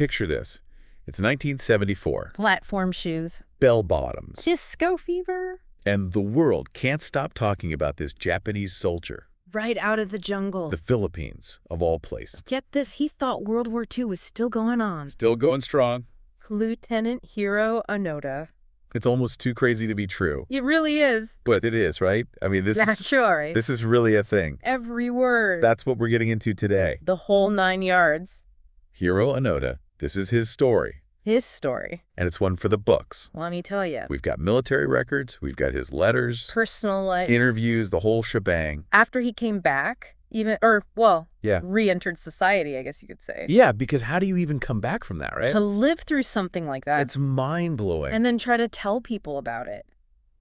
picture this. It's 1974. Platform shoes. Bell bottoms. Disco fever. And the world can't stop talking about this Japanese soldier. Right out of the jungle. The Philippines, of all places. Get this, he thought World War II was still going on. Still going strong. Lieutenant Hiro Onoda. It's almost too crazy to be true. It really is. But it is, right? I mean, this is really a thing. Every word. That's what we're getting into today. The whole 9 yards. Hiro Onoda, this is his story. His story. And it's one for the books. Let me tell you. We've got military records, we've got his letters, personal life, interviews, the whole shebang. After he came back, re-entered society, I guess you could say. Yeah, because how do you even come back from that, right? To live through something like that. It's mind-blowing. And then try to tell people about it.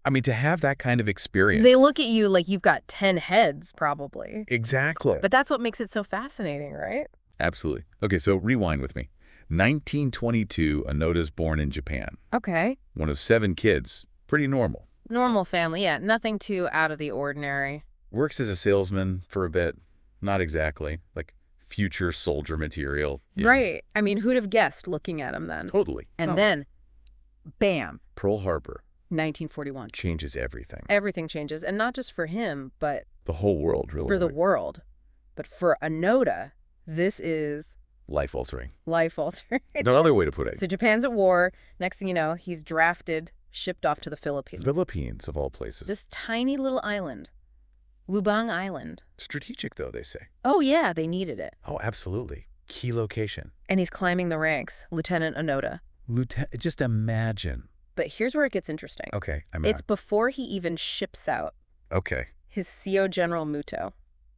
I mean, to have that kind of experience. They look at you like you've got 10 heads, probably. Exactly. But that's what makes it so fascinating, right? Absolutely. Okay, so rewind with me. 1922, Onoda's born in Japan. Okay. One of 7 kids. Pretty normal. Normal family, yeah. Nothing too out of the ordinary. Works as a salesman for a bit. Not exactly. Like future soldier material. Right. I mean, who'd have guessed looking at him then? Totally. And then, bam. Pearl Harbor. 1941. Changes everything. Everything changes. And not just for him, but... the whole world, really. For the world. But for Onoda, this is... life-altering. Life-altering. Another way to put it. So Japan's at war. Next thing you know, he's drafted, shipped off to the Philippines. Philippines, of all places. This tiny little island. Lubang Island. Strategic, though, they say. Oh, yeah, they needed it. Oh, absolutely. Key location. And he's climbing the ranks, Lieutenant Onoda. Just imagine. But here's where it gets interesting. Okay, It's before he even ships out. Okay. His CO General Muto.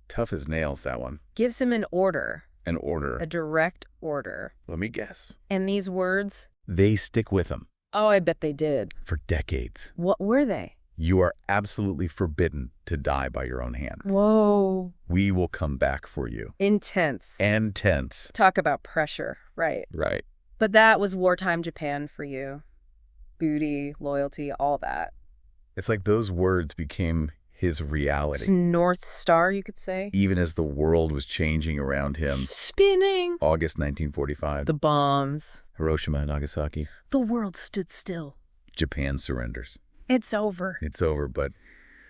Tough as nails, that one. Gives him an order. An order. A direct order. Let me guess. And these words? They stick with him. Oh, I bet they did. For decades. What were they? You are absolutely forbidden to die by your own hand. Whoa. We will come back for you. Intense. And tense. Talk about pressure, right? Right. But that was wartime Japan for you. Booty, loyalty, all that. It's like those words became his reality. North Star, you could say. Even as the world was changing around him. Spinning. August 1945. The bombs. Hiroshima and Nagasaki. The world stood still. Japan surrenders. It's over. It's over, but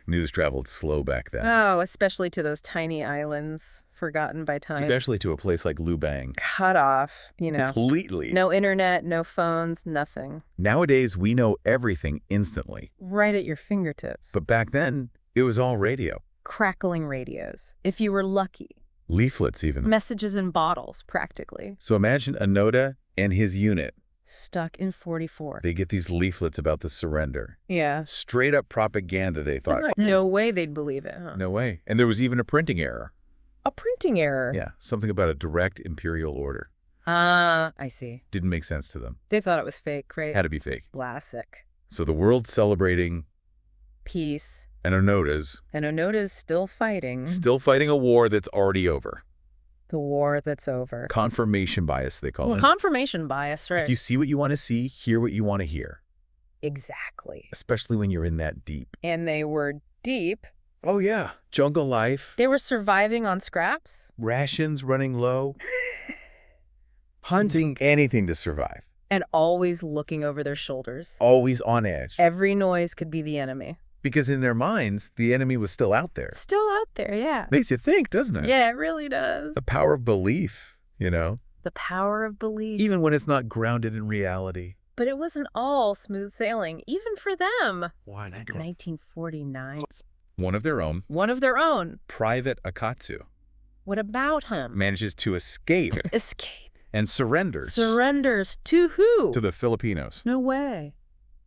news traveled slow back then. Oh, especially to those tiny islands, forgotten by time. Especially to a place like Lubang. Cut off, Completely. No internet, no phones, nothing. Nowadays, we know everything instantly. Right at your fingertips. But back then, it was all radio. Crackling radios, if you were lucky. Leaflets, even. Messages in bottles, practically. So imagine Onoda and his unit. Stuck in 44. They get these leaflets about the surrender. Yeah. Straight up propaganda, they thought. No way they'd believe it, huh? No way. And there was even a printing error. A printing error? Yeah, something about a direct imperial order. Ah, I see. Didn't make sense to them. They thought it was fake, right? Had to be fake. Classic. So the world's celebrating... peace. And Onoda's... still fighting. Still fighting a war that's already over. The war that's over. Confirmation bias, they call it. Confirmation bias, right. If you see what you want to see, hear what you want to hear. Exactly. Especially when you're in that deep. And they were deep. Oh, yeah. Jungle life. They were surviving on scraps. Rations running low. Hunting anything to survive. And always looking over their shoulders. Always on edge. Every noise could be the enemy. Because in their minds, the enemy was still out there. Still out there, yeah. Makes you think, doesn't it? Yeah, it really does. The power of belief, The power of belief. Even when it's not grounded in reality. But it wasn't all smooth sailing, even for them. Why not? 1949. One of their own. One of their own. Private Akatsu. What about him? Manages to escape. Escape. And surrenders. Surrenders to who? To the Filipinos. No way.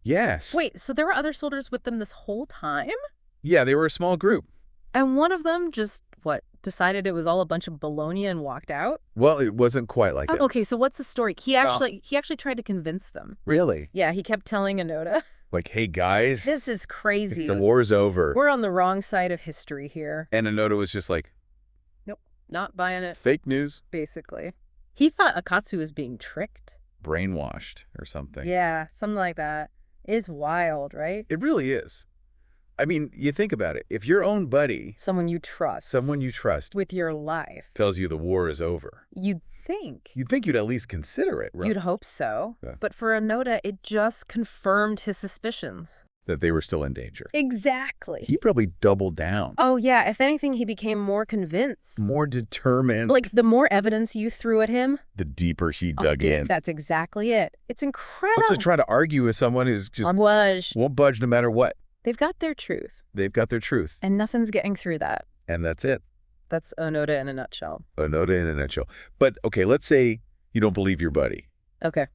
Yes. Wait, so there were other soldiers with them this whole time? Yeah, they were a small group. And one of them just, decided it was all a bunch of baloney and walked out? Well, it wasn't quite like that. Okay, so what's the story? He actually tried to convince them. Really? Yeah, he kept telling Onoda. Like, hey, guys. This is crazy. The war's over. We're on the wrong side of history here. And Onoda was just like... nope, not buying it. Fake news. Basically. He thought Akatsu was being tricked. Brainwashed or something. Yeah, something like that. It's wild, right? It really is. I mean, you think about it. If your own buddy, Someone you trust. someone you trust, with your life. tells you the war is over, You'd think. you'd think you'd at least consider it, right? You'd hope so. Yeah. But for Onoda, it just confirmed his suspicions. That they were still in danger. Exactly. He probably doubled down. Oh, yeah. If anything, he became more convinced. More determined. Like, the more evidence you threw at him, The deeper he dug in. that's exactly it. It's incredible. What's to try to argue with someone who's just won't budge no matter what? They've got their truth. They've got their truth. And nothing's getting through that. And that's it. That's Onoda in a nutshell. Onoda in a nutshell. But, okay, let's say you don't believe your buddy. Okay.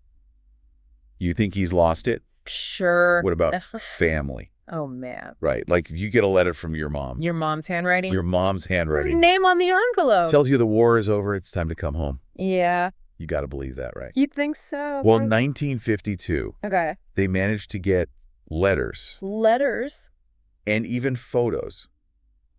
You think he's lost it? Sure. What about family? Oh, man. Right. Like, you get a letter from your mom. Your mom's handwriting? Your mom's handwriting. Name on the envelope. Tells you the war is over. It's time to come home. Yeah. You got to believe that, right? You'd think so. Well, 1952, Okay. they managed to get letters Letters? and even photos.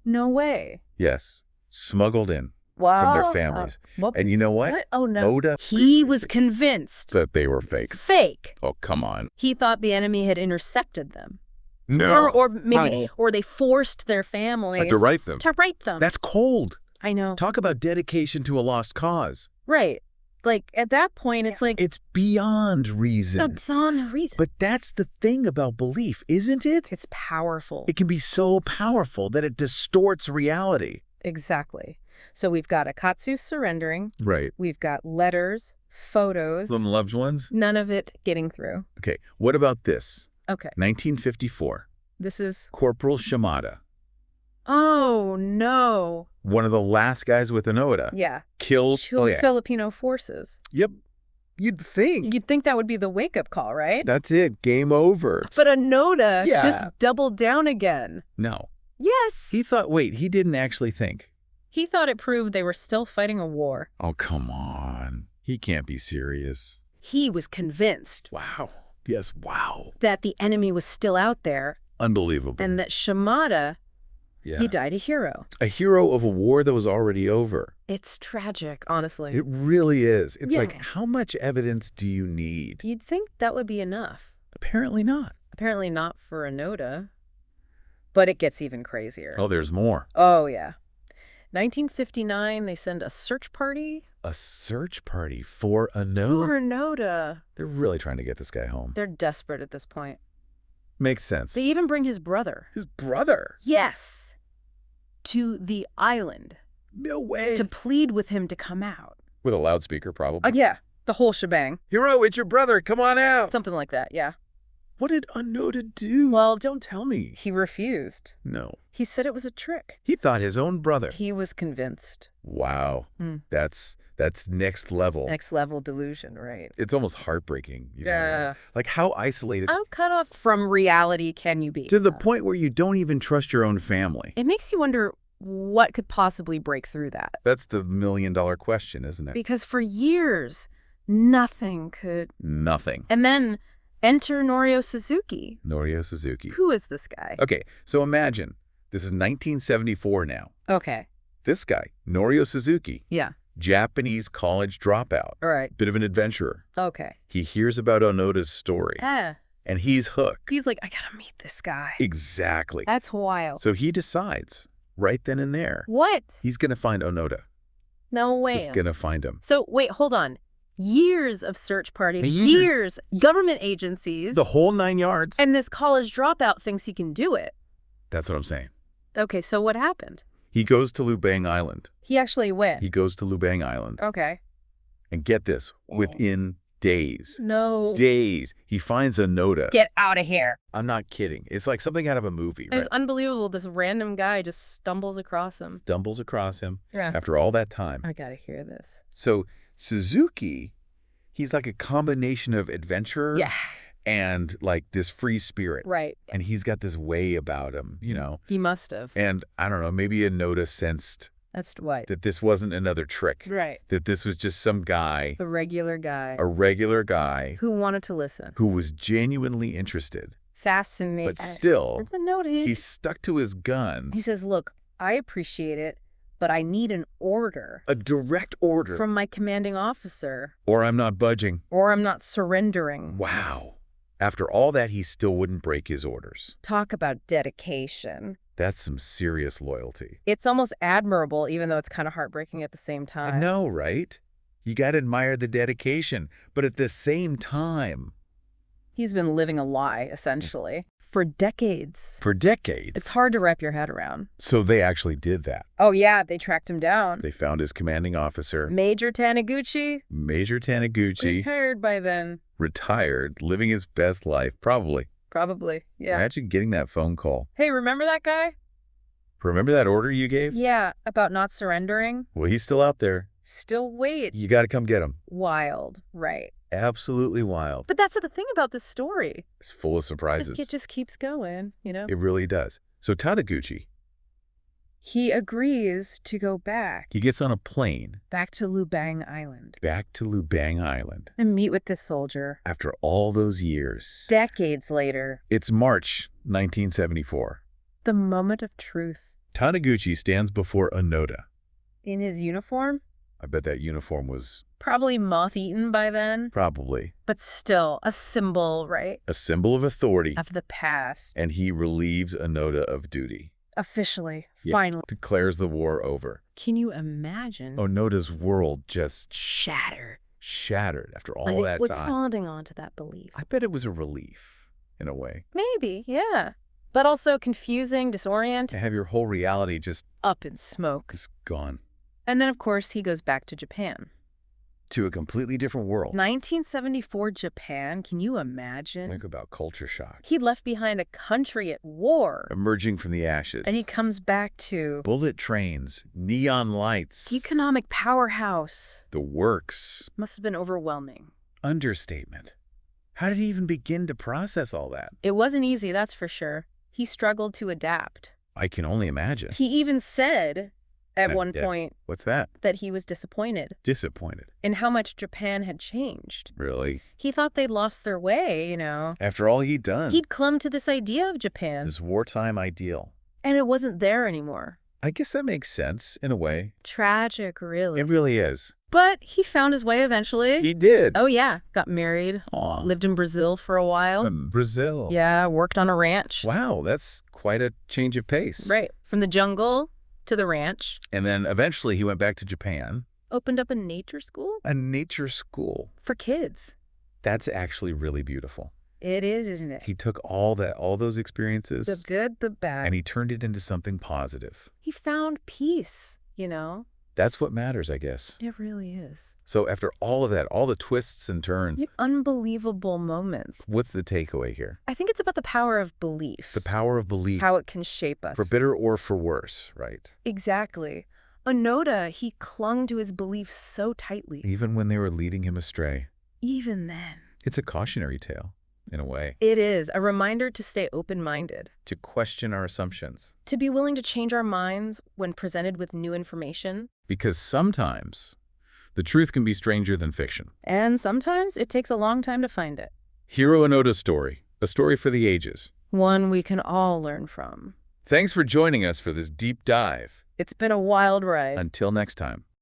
No way. Yes. Smuggled in Wow. from their families. And you know what? Oh, no. Oda He was convinced. that they were fake. Fake. Oh, come on. He thought the enemy had intercepted them. No. Or maybe, or they forced their families To write them. to write them. That's cold. I know. Talk about dedication to a lost cause. Right. Like, at that point, it's like, It's beyond reason. it's on reason. But that's the thing about belief, isn't it? It's powerful. It can be so powerful that it distorts reality. Exactly. So we've got Akatsu surrendering. Right. We've got letters, photos. Some loved ones. None of it getting through. Okay, what about this? Okay. 1954. This is... Corporal Shimada, Oh, no. one of the last guys with Onoda, Yeah. killed Filipino forces. Yep. You'd think. You'd think that would be the wake-up call, right? That's it. Game over. But Onoda Yeah. just doubled down again. No. Yes. He thought, wait, he didn't actually think. He thought it proved they were still fighting a war. Oh, come on. He can't be serious. He was convinced Wow. Yes, wow. that the enemy was still out there Unbelievable. and that Shimada, yeah. he died a hero. A hero of a war that was already over. It's tragic, honestly. It really is. It's Yeah. like, how much evidence do you need? You'd think that would be enough. Apparently not. Apparently not for Onoda. But it gets even crazier. Oh, there's more. Oh, yeah. 1959, they send a search party. A search party for Onoda. For Onoda. They're really trying to get this guy home. They're desperate at this point. Makes sense. They even bring his brother. His brother? Yes. To the island. No way. To plead with him to come out. With a loudspeaker, probably. Yeah. The whole shebang. Hiro, it's your brother. Come on out. Something like that, yeah. What did Onoda do? Well, don't tell me. He refused. No. He said it was a trick. He thought his own brother. He was convinced. Wow. That's next level. Next level delusion, right? It's almost heartbreaking. You know? Yeah. Like how isolated. How cut off from reality can you be? To the point where you don't even trust your own family. It makes you wonder what could possibly break through that. That's the million-dollar question, isn't it? Because for years, nothing could. Nothing. And then enter Norio Suzuki. Norio Suzuki. Who is this guy? Okay, so imagine, this is 1974 now. Okay. This guy, Norio Suzuki, Yeah. Japanese college dropout, All right. bit of an adventurer. Okay. He hears about Onoda's story, Yeah. and he's hooked. He's like, I gotta meet this guy. Exactly. That's wild. So he decides, right then and there, What? he's going to find Onoda. No way. He's going to find him. So, wait, hold on. Years of search parties. Years. Government agencies. The whole 9 yards. And this college dropout thinks he can do it. That's what I'm saying. Okay, so what happened? He goes to Lubang Island. He actually went. He goes to Lubang Island. Okay. And get this, within days. No. Days, he finds Onoda. Get out of here. I'm not kidding. It's like something out of a movie, And right? it's unbelievable. This random guy just stumbles across him. Stumbles across him Yeah. after all that time. I gotta hear this. So Suzuki, he's like a combination of adventurer Yeah. and like this free spirit. Right. And he's got this way about him, you know. He must have. And I don't know, maybe Onoda sensed That's what. that this wasn't another trick. Right. That this was just some guy, The regular guy. a regular guy Who wanted to listen. who was genuinely interested. Fascinated. But still, There's a note here. he stuck to his guns. He says, look, I appreciate it, but I need an order. A direct order. From my commanding officer. Or I'm not budging. Or I'm not surrendering. Wow. After all that, he still wouldn't break his orders. Talk about dedication. That's some serious loyalty. It's almost admirable, even though it's kind of heartbreaking at the same I time. know, right? You gotta admire the dedication, but at the same time, He's been living a lie, essentially, for decades. for decades. It's hard to wrap your head around. So they actually did that. Oh, yeah, they tracked him down. They found his commanding officer, Major Taniguchi, Major Taniguchi, retired by then. retired, living his best life, probably. Probably, yeah. Imagine getting that phone call. Hey, remember that guy? Remember that order you gave? Yeah, about not surrendering. Well, he's still out there. Still wait. You gotta come get him. Wild, right. Absolutely wild. But that's the thing about this story. It's full of surprises. It just keeps going, you know? It really does. So Taniguchi, He agrees to go back. he gets on a plane Back to Lubang Island. back to Lubang Island. And meet with this soldier. After all those years. Decades later. It's March 1974. The moment of truth. Taniguchi stands before Onoda. In his uniform? I bet that uniform was Probably moth-eaten by then. probably But still, a symbol, right? a symbol of authority, Of the past. and he relieves Onoda of duty. Officially. Yeah. Finally. Declares the war over. Can you imagine? Onoda's world just Shatter. shattered after all Like, that like time. holding on to that belief. I bet it was a relief, in a way. Maybe, yeah. But also confusing, disorienting, To have your whole reality just up in smoke. gone And then, of course, he goes back to Japan. to a completely different world. 1974 Japan, can you imagine? Think about culture shock. He left behind a country at war. Emerging from the ashes. And he comes back to Bullet trains, neon lights, economic powerhouse. the works. Must have been overwhelming. Understatement. How did he even begin to process all that? It wasn't easy, that's for sure. He struggled to adapt. I can only imagine. He even said at one Yeah. point What's that? that he was disappointed Disappointed. in how much Japan had changed. Really? He thought they'd lost their way, you know. After all he'd done. He'd clung to this idea of Japan, This wartime ideal. and it wasn't there anymore. I guess that makes sense, in a way. Tragic, really. It really is. But he found his way eventually. He did. Oh, yeah. Got married. Aw. Lived in Brazil for a while. Brazil. Yeah, worked on a ranch. Wow, that's quite a change of pace. Right. From the jungle to the ranch. And then eventually he went back to Japan. Opened up a nature school A nature school. for kids. That's actually really beautiful. It is, isn't it? He took all those experiences, The good, the bad. and he turned it into something positive. He found peace, you know? That's what matters, I guess. It really is. So after all of that, all the twists and turns, Unbelievable moments. what's the takeaway here? I think it's about the power of belief. The power of belief, How it can shape us. for better or for worse, right? Exactly. Onoda, he clung to his beliefs so tightly. Even when they were leading him astray. Even then. It's a cautionary tale, in a way, It is a reminder to stay open-minded. to question our assumptions. To be willing to change our minds when presented with new information. Because sometimes the truth can be stranger than fiction. And sometimes it takes a long time to find it. Hiro Onoda's story, a story for the ages. One we can all learn from. Thanks for joining us for this deep dive. It's been a wild ride. Until next time.